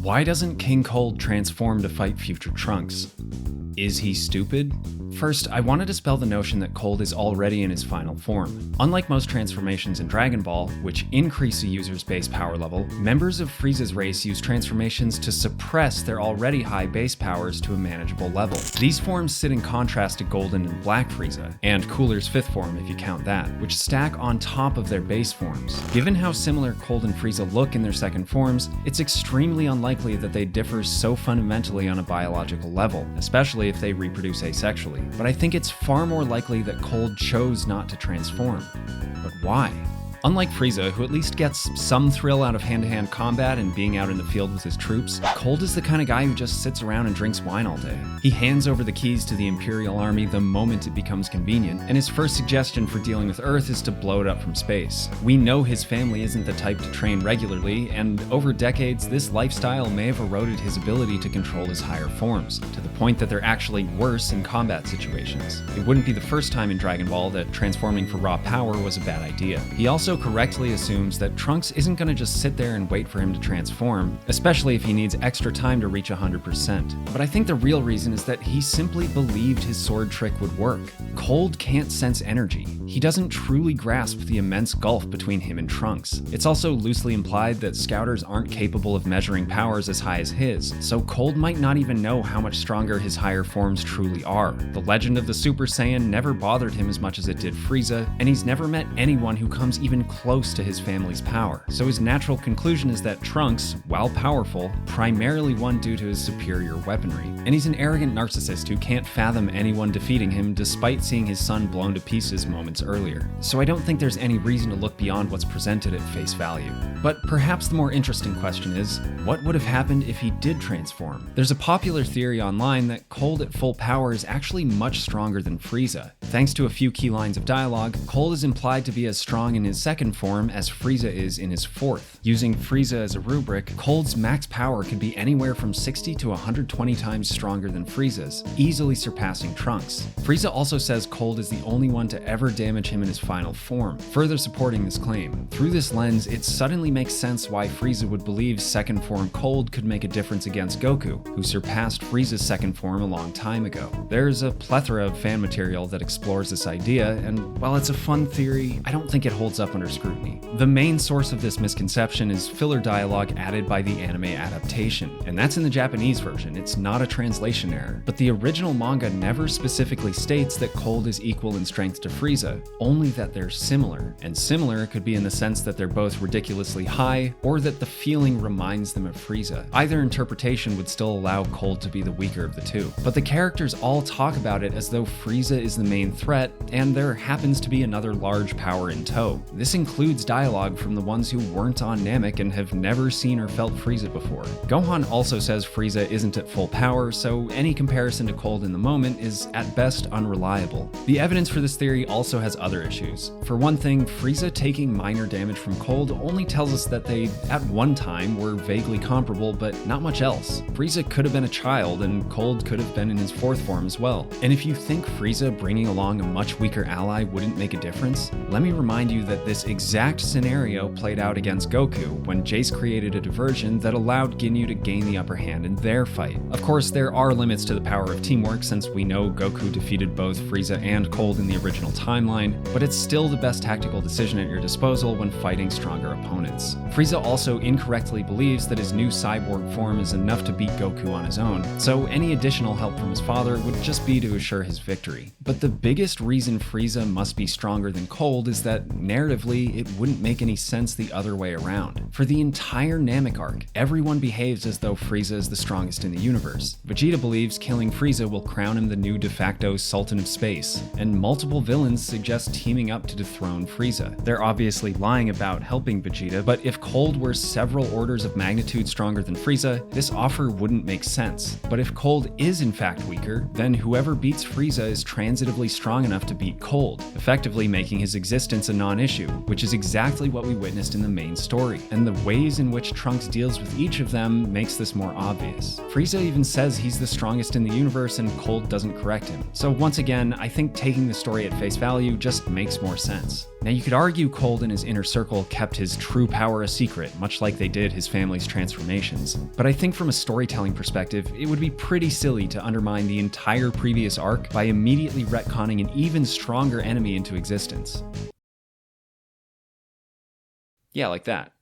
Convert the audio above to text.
Why doesn't King Cold transform to fight future Trunks? Is he stupid? First, I want to dispel the notion that Cold is already in his final form. Unlike most transformations in Dragon Ball, which increase a user's base power level, members of Frieza's race use transformations to suppress their already high base powers to a manageable level. These forms sit in contrast to Golden and Black Frieza, and Cooler's fifth form if you count that, which stack on top of their base forms. Given how similar Cold and Frieza look in their second forms, it's extremely unlikely that they differ so fundamentally on a biological level, especially if they reproduce asexually. But I think it's far more likely that Cold chose not to transform. But why? Unlike Frieza, who at least gets some thrill out of hand-to-hand combat and being out in the field with his troops, Cold is the kind of guy who just sits around and drinks wine all day. He hands over the keys to the Imperial Army the moment it becomes convenient, and his first suggestion for dealing with Earth is to blow it up from space. We know his family isn't the type to train regularly, and over decades, this lifestyle may have eroded his ability to control his higher forms, to the point that they're actually worse in combat situations. It wouldn't be the first time in Dragon Ball that transforming for raw power was a bad idea. He also correctly assumes that Trunks isn't going to just sit there and wait for him to transform, especially if he needs extra time to reach 100%. But I think the real reason is that he simply believed his sword trick would work. Cold can't sense energy. He doesn't truly grasp the immense gulf between him and Trunks. It's also loosely implied that Scouters aren't capable of measuring powers as high as his, so Cold might not even know how much stronger his higher forms truly are. The legend of the Super Saiyan never bothered him as much as it did Frieza, and he's never met anyone who comes even close to his family's power. So his natural conclusion is that Trunks, while powerful, primarily won due to his superior weaponry. And he's an arrogant narcissist who can't fathom anyone defeating him despite seeing his son blown to pieces moments earlier. So I don't think there's any reason to look beyond what's presented at face value. But perhaps the more interesting question is, what would have happened if he did transform? There's a popular theory online that Cold at full power is actually much stronger than Frieza. Thanks to a few key lines of dialogue, Cold is implied to be as strong in his second form as Frieza is in his fourth. Using Frieza as a rubric, Cold's max power could be anywhere from 60 to 120 times stronger than Frieza's, easily surpassing Trunks. Frieza also says Cold is the only one to ever damage him in his final form, further supporting this claim. Through this lens, it suddenly makes sense why Frieza would believe second form Cold could make a difference against Goku, who surpassed Frieza's second form a long time ago. There's a plethora of fan material that explores this idea, and while it's a fun theory, I don't think it holds up under scrutiny. The main source of this misconception is filler dialogue added by the anime adaptation, and that's in the Japanese version. It's not a translation error, but the original manga never specifically states that Cold is equal in strength to Frieza, only that they're similar. And similar could be in the sense that they're both ridiculously high, or that the feeling reminds them of Frieza. Either interpretation would still allow Cold to be the weaker of the two. But the characters all talk about it as though Frieza is the main threat, and there happens to be another large power in tow. This includes dialogue from the ones who weren't on Namek and have never seen or felt Frieza before. Gohan also says Frieza isn't at full power, so any comparison to Cold in the moment is at best unreliable. The evidence for this theory also has other issues. For one thing, Frieza taking minor damage from Cold only tells us that they, at one time, were vaguely comparable, but not much else. Frieza could have been a child, and Cold could have been in his fourth form as well. And if you think Frieza bringing along a much weaker ally wouldn't make a difference, let me remind you that this exact scenario played out against Goku when Jace created a diversion that allowed Ginyu to gain the upper hand in their fight. Of course, there are limits to the power of teamwork since we know Goku defeated both Frieza and Cold in the original timeline, but it's still the best tactical decision at your disposal when fighting stronger opponents. Frieza also incorrectly believes that his new cyborg form is enough to beat Goku on his own, so any additional help from his father would just be to assure his victory. But the biggest reason Frieza must be stronger than Cold is that narratively, it wouldn't make any sense the other way around. For the entire Namek arc, everyone behaves as though Frieza is the strongest in the universe. Vegeta believes killing Frieza will crown him the new de facto Sultan of Space, and multiple villains suggest teaming up to dethrone Frieza. They're obviously lying about helping Vegeta, but if Cold were several orders of magnitude stronger than Frieza, this offer wouldn't make sense. But if Cold is in fact weaker, then whoever beats Frieza is transitively strong enough to beat Cold, effectively making his existence a non-issue. which is exactly what we witnessed in the main story, and the ways in which Trunks deals with each of them makes this more obvious. Frieza even says he's the strongest in the universe and Cold doesn't correct him. So once again, I think taking the story at face value just makes more sense. Now you could argue Cold and his inner circle kept his true power a secret, much like they did his family's transformations. But I think from a storytelling perspective, it would be pretty silly to undermine the entire previous arc by immediately retconning an even stronger enemy into existence. Yeah, like that.